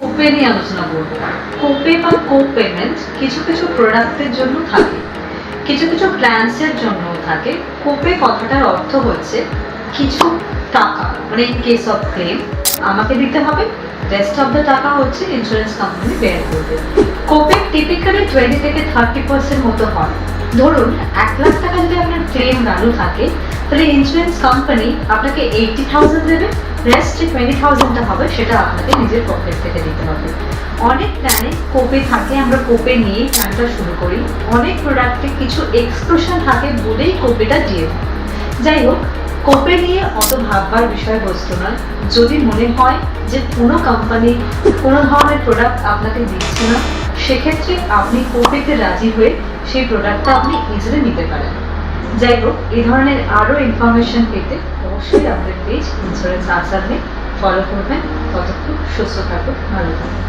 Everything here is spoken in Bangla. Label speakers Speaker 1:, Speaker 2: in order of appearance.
Speaker 1: কোপে নিয়ে আলোচনা করব। কোপে বা কো পেমেন্ট কিছু কিছু প্রোডাক্টের জন্য থাকে, কিছু কিছু প্ল্যান্সের জন্য থাকে। কোপে কথাটার অর্থ হচ্ছে কিছু টাকা, মানে ইন কেস অফ ক্লেম আমাকে দিতে হবে, রেস্ট অফ দ্য টাকা হচ্ছে ইন্স্যুরেন্স কোম্পানি বেয়ার করবে। কোপে টিপিক্যালি 20 থেকে 30% মতো হয়। ধরুন 1 লাখ টাকা যদি আপনার ক্লেম ভ্যালু থাকে, তাহলে ইন্স্যুরেন্স কোম্পানি আপনাকে 80,000 দেবে, রেস্ট যে 20,000টা হবে সেটা আপনাকে নিজের পকেট থেকে দিতে হবে। অনেক প্ল্যানে কোপে থাকে, আমরা কোপে নিয়েই প্ল্যানটা শুরু করি। অনেক প্রোডাক্টে কিছু এক্সক্লুশন থাকে বলেই কোপেটা দিয়ে দেয়। যাই হোক, কোপে নিয়ে অত ভাববার বিষয়বস্তু নয়। যদি মনে হয় যে কোনো কোম্পানি কোনো ধরনের প্রোডাক্ট আপনাকে দিচ্ছে না, সেক্ষেত্রে আপনি কোপেতে রাজি হয়ে সেই প্রোডাক্টটা আপনি ইজিলি নিতে পারেন। যাই হোক, এই ধরনের আরও ইনফরমেশন পেতে অবশ্যই আমাদের পেজ ইন্স্যুরেন্স আনসার ফলো করবেন। ততক্ষণ সুস্থ থাকুন, ভালো থাকুন।